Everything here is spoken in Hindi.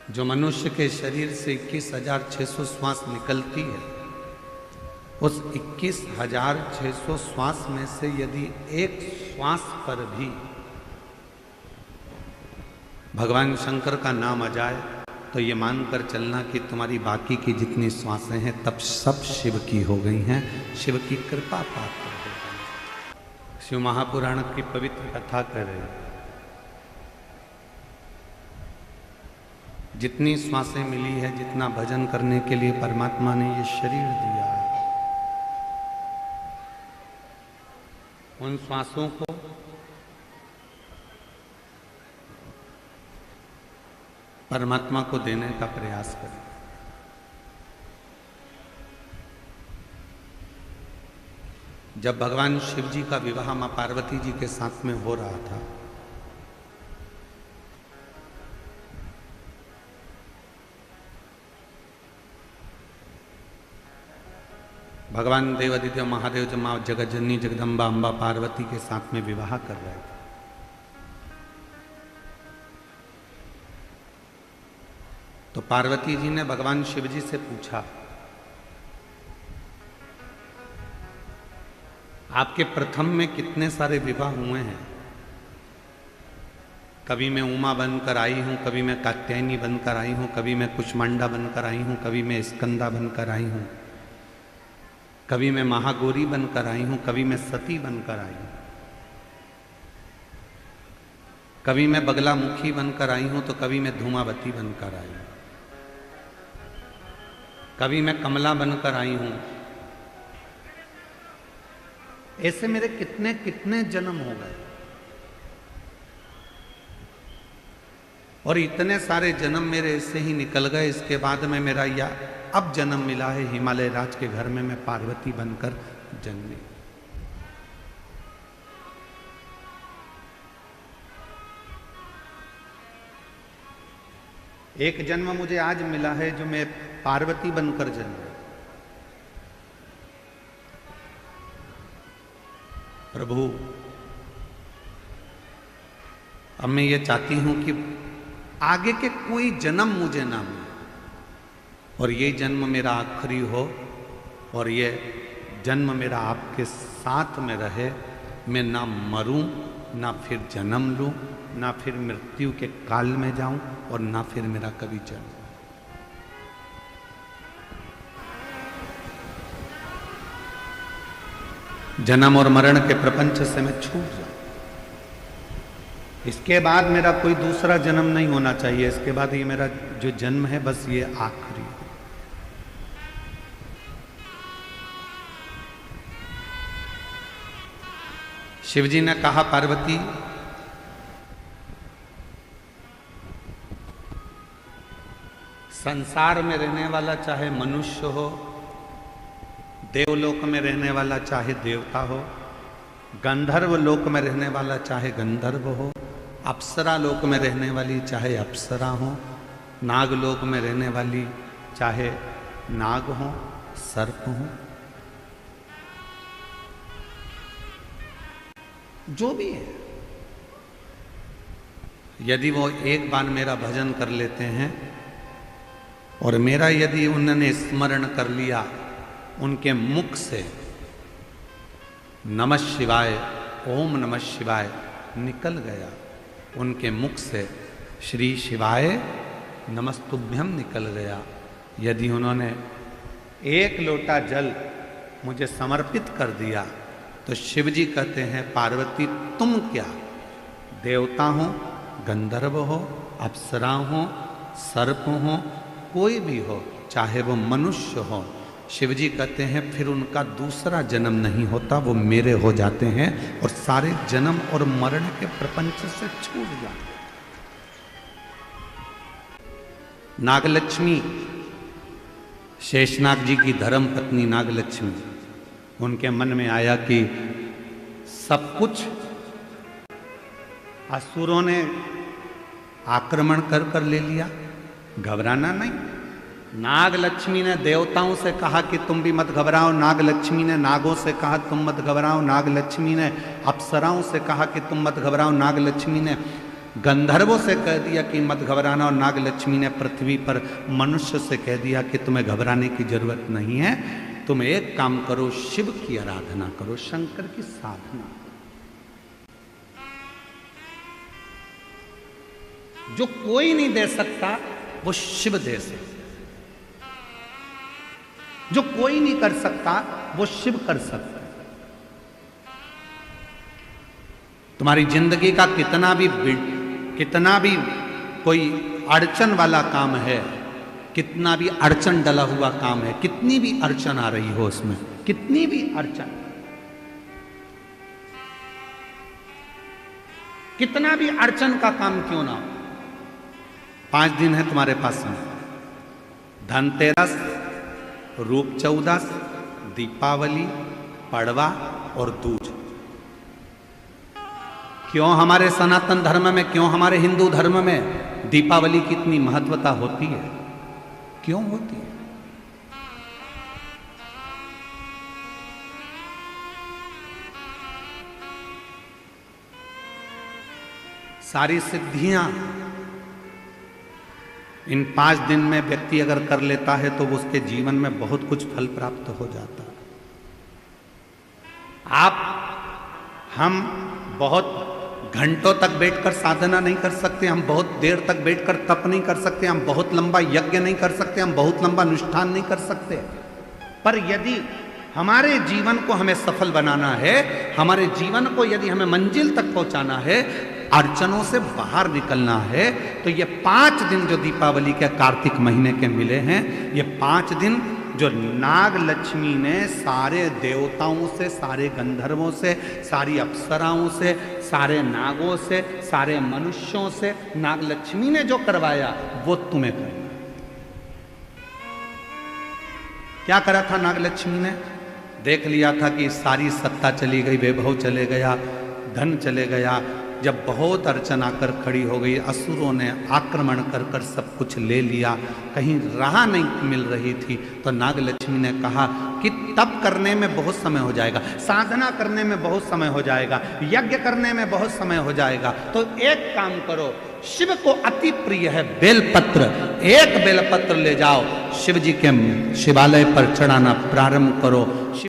जो मनुष्य के शरीर से 21,600 श्वास निकलती है, उस 21,600 श्वास में से यदि एक श्वास पर भी भगवान शंकर का नाम आ जाए तो ये मानकर चलना कि तुम्हारी बाकी की जितनी श्वासें हैं तब सब शिव की हो गई हैं, शिव की कृपा पात्र हो गई। शिव महापुराण की पवित्र कथा करें, जितनी श्वासें मिली है, जितना भजन करने के लिए परमात्मा ने ये शरीर दिया है, उन श्वासों को परमात्मा को देने का प्रयास करें। जब भगवान शिव जी का विवाह मां पार्वती जी के साथ में हो रहा था, भगवान देवादित्य महादेव जब मां जगज्जननी जगदम्बा अम्बा पार्वती के साथ में विवाह कर रहे थे, तो पार्वती जी ने भगवान शिव जी से पूछा, आपके प्रथम में कितने सारे विवाह हुए हैं? कभी मैं उमा बनकर आई हूं, कभी मैं कात्यायनी बनकर आई हूं, कभी मैं कुष्मांडा बनकर आई हूं, कभी मैं स्कंदा बनकर आई हूं, कभी मैं महागौरी बनकर आई हूं, कभी मैं सती बनकर आई हूं, कभी मैं बगलामुखी बनकर आई हूं, तो कभी मैं धूमावती बनकर आई हूं, कभी मैं कमला बनकर आई हूं। ऐसे मेरे कितने कितने जन्म हो गए, और इतने सारे जन्म मेरे ऐसे ही निकल गए। इसके बाद में मेरा या अब जन्म मिला है हिमालय राज के घर में, मैं पार्वती बनकर जन्मी। एक जन्म मुझे आज मिला है जो मैं पार्वती बनकर जन्मी। प्रभु, अब मैं ये चाहती हूं कि आगे के कोई जन्म मुझे ना मिले, और ये जन्म मेरा आखिरी हो, और ये जन्म मेरा आपके साथ में रहे। मैं ना मरूं, ना फिर जन्म लूं, ना फिर मृत्यु के काल में जाऊं, और ना फिर मेरा कभी जन्म। जन्म और मरण के प्रपंच से मैं छूट जाऊं। इसके बाद मेरा कोई दूसरा जन्म नहीं होना चाहिए। इसके बाद ये मेरा जो जन्म है, बस ये आखिरी है। शिवजी ने कहा, पार्वती, संसार में रहने वाला चाहे मनुष्य हो, देवलोक में रहने वाला चाहे देवता हो, गंधर्व लोक में रहने वाला चाहे गंधर्व हो, अप्सरा लोक में रहने वाली चाहे अप्सरा हो, नाग लोक में रहने वाली चाहे नाग हो, सर्प हो, जो भी है, यदि वो एक बार मेरा भजन कर लेते हैं और मेरा यदि उन्होंने स्मरण कर लिया, उनके मुख से नमः शिवाय, ओम नमः शिवाय निकल गया, उनके मुख से श्री शिवाय नमस्तुभ्यम निकल गया, यदि उन्होंने एक लोटा जल मुझे समर्पित कर दिया, तो शिवजी कहते हैं, पार्वती तुम क्या, देवता हो, गंधर्व हो, अप्सरा हो, सर्प हो, कोई भी हो, चाहे वो मनुष्य हो, शिवजी कहते हैं फिर उनका दूसरा जन्म नहीं होता, वो मेरे हो जाते हैं और सारे जन्म और मरण के प्रपंच से छूट जाते हैं। नागलक्ष्मी, शेषनाग जी की धर्म पत्नी नागलक्ष्मी, उनके मन में आया कि सब कुछ असुरों ने आक्रमण कर कर ले लिया, घबराना नहीं। नागलक्ष्मी ने देवताओं से कहा कि तुम भी मत घबराओ, नागलक्ष्मी ने नागों से कहा तुम मत घबराओ, नागलक्ष्मी ने अप्सराओं से कहा कि तुम मत घबराओ, नागलक्ष्मी ने गंधर्वों से कह दिया कि मत घबराना, और नागलक्ष्मी ने पृथ्वी पर मनुष्य से कह दिया कि तुम्हें घबराने की जरूरत नहीं है, तुम एक काम करो, शिव की आराधना करो, शंकर की साधना। जो कोई नहीं दे सकता वो शिव दे सकता, जो कोई नहीं कर सकता वो शिव कर सकता। तुम्हारी जिंदगी का कितना भी कोई अड़चन वाला काम है, कितना भी अड़चन डला हुआ काम है, कितनी भी अड़चन आ रही हो उसमें, कितनी भी अड़चन, कितना भी अड़चन का काम क्यों ना हो, 5 दिन है तुम्हारे पास में, धनतेरस, रूप चौदस, दीपावली, पड़वा और दूज। क्यों हमारे सनातन धर्म में, क्यों हमारे हिंदू धर्म में दीपावली की इतनी महत्वता होती है, क्यों होती है? सारी सिद्धियां इन 5 दिन में व्यक्ति अगर कर लेता है तो उसके जीवन में बहुत कुछ फल प्राप्त हो जाता है। हम बहुत घंटों तक बैठकर साधना नहीं कर सकते, हम बहुत देर तक बैठकर तप नहीं कर सकते, हम बहुत लंबा यज्ञ नहीं कर सकते, हम बहुत लंबा अनुष्ठान नहीं कर सकते, पर यदि हमारे जीवन को हमें सफल बनाना है, हमारे जीवन को यदि हमें मंजिल तक पहुंचाना है, अड़चनों से बाहर निकलना है, तो ये 5 दिन जो दीपावली के कार्तिक महीने के मिले हैं, ये 5 दिन जो नाग लक्ष्मी ने सारे देवताओं से, सारे गंधर्वों से, सारी अप्सराओं से, सारे नागों से, सारे मनुष्यों से नाग लक्ष्मी ने जो करवाया वो तुम्हें करना। क्या करा था नाग लक्ष्मी ने? देख लिया था कि सारी सत्ता चली गई, वैभव चले गया, धन चले गया। जब बहुत अड़चन आकर खड़ी हो गई, असुरों ने आक्रमण कर कर सब कुछ ले लिया, कहीं राह नहीं मिल रही थी, तो नागलक्ष्मी ने कहा कि तप करने में बहुत समय हो जाएगा, साधना करने में बहुत समय हो जाएगा, यज्ञ करने में बहुत समय हो जाएगा, तो एक काम करो, शिव को अति प्रिय है बेलपत्र, एक बेलपत्र ले जाओ, शिव जी के शिवालय पर चढ़ाना प्रारंभ करो।